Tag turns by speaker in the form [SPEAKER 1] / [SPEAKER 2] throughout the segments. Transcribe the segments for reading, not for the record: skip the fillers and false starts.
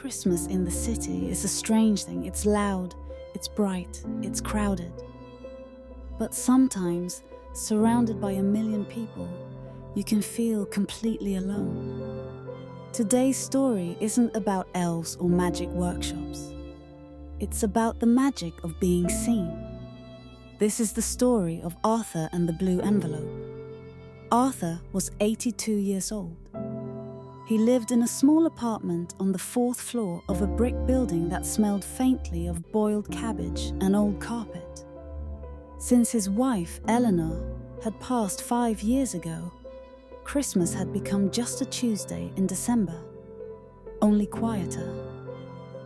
[SPEAKER 1] Christmas in the city is a strange thing. It's loud, it's bright, it's crowded. But sometimes, surrounded by a million people, you can feel completely alone. Today's story isn't about elves or magic workshops. It's about the magic of being seen. This is the story of Arthur and the Blue Envelope. Arthur was 82 years old. He lived in a small apartment on the 4th floor of a brick building that smelled faintly of boiled cabbage and old carpet. Since his wife, Eleanor, had passed 5 years ago, Christmas had become just a Tuesday in December, only quieter.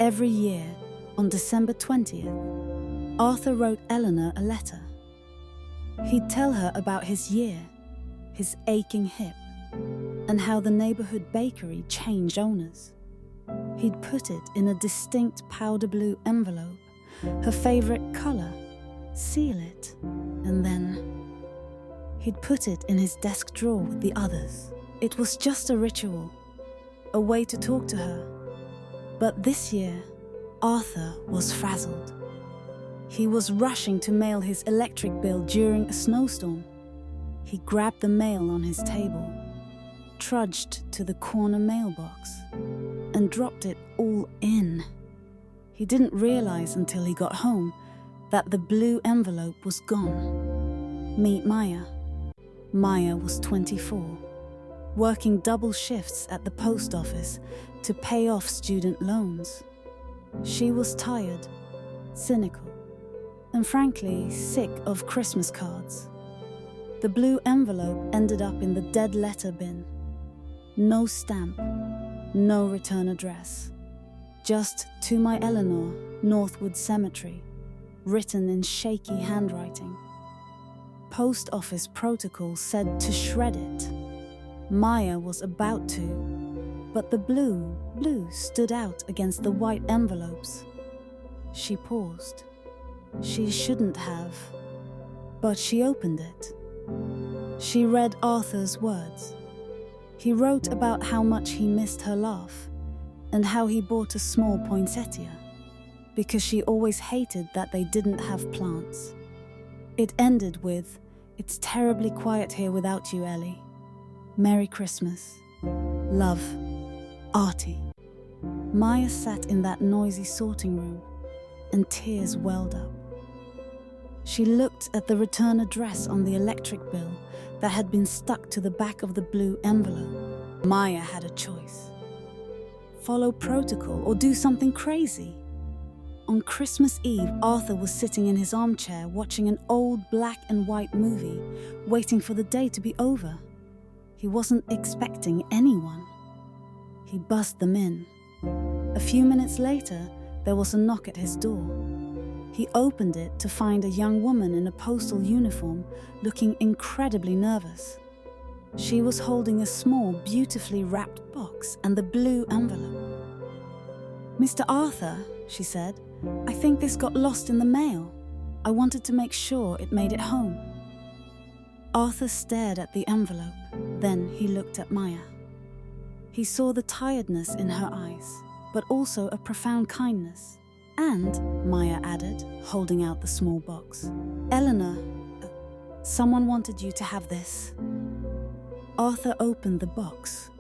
[SPEAKER 1] Every year, on December 20th, Arthur wrote Eleanor a letter. He'd tell her about his year, his aching hip, and how the neighborhood bakery changed owners. He'd put it in a distinct powder blue envelope, her favorite color, seal it, and then he'd put it in his desk drawer with the others. It was just a ritual, a way to talk to her. But this year, Arthur was frazzled. He was rushing to mail his electric bill during a snowstorm. He grabbed the mail on his table, trudged to the corner mailbox, and dropped it all in. He didn't realize until he got home that the blue envelope was gone. Meet Maya. Maya was 24, working double shifts at the post office to pay off student loans. She was tired, cynical, and frankly sick of Christmas cards. The blue envelope ended up in the dead letter bin. No stamp, no return address. Just to my Eleanor, Northwood Cemetery, written in shaky handwriting. Post office protocol said to shred it. Maya was about to, but the blue stood out against the white envelopes. She paused. She shouldn't have, but she opened it. She read Arthur's words. He wrote about how much he missed her laugh and how he bought a small poinsettia because she always hated that they didn't have plants. It ended with, "It's terribly quiet here without you, Ellie. Merry Christmas. Love, Artie." Maya sat in that noisy sorting room and tears welled up. She looked at the return address on the electric bill that had been stuck to the back of the blue envelope. Maya had a choice. Follow protocol or do something crazy. On Christmas Eve, Arthur was sitting in his armchair watching an old black and white movie, waiting for the day to be over. He wasn't expecting anyone. He buzzed them in. A few minutes later, there was a knock at his door. He opened it to find a young woman in a postal uniform looking incredibly nervous. She was holding a small, beautifully wrapped box and the blue envelope. "Mr. Arthur," she said, "I think this got lost in the mail. I wanted to make sure it made it home." Arthur stared at the envelope, then he looked at Maya. He saw the tiredness in her eyes, but also a profound kindness. "And," Maya added, holding out the small box, "Eleanor, someone wanted you to have this." Arthur opened the box.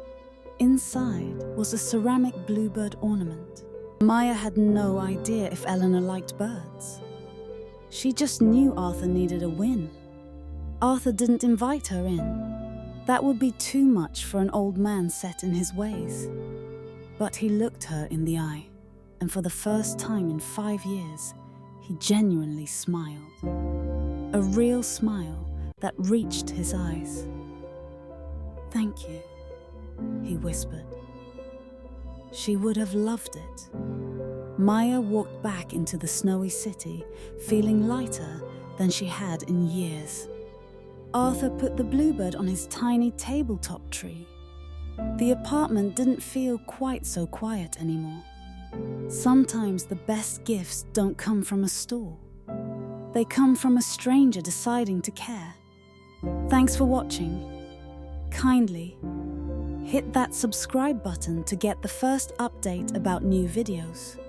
[SPEAKER 1] Inside was a ceramic bluebird ornament. Maya had no idea if Eleanor liked birds. She just knew Arthur needed a win. Arthur didn't invite her in. That would be too much for an old man set in his ways. But he looked her in the eye, and for the first time in 5 years, he genuinely smiled. A real smile that reached his eyes. "Thank you," he whispered. She would have loved it. Maya walked back into the snowy city, feeling lighter than she had in years. Arthur put the bluebird on his tiny tabletop tree. The apartment didn't feel quite so quiet anymore. Sometimes the best gifts don't come from a store. They come from a stranger deciding to care. Thanks for watching. Kindly, Hit that subscribe button to get the first update about new videos.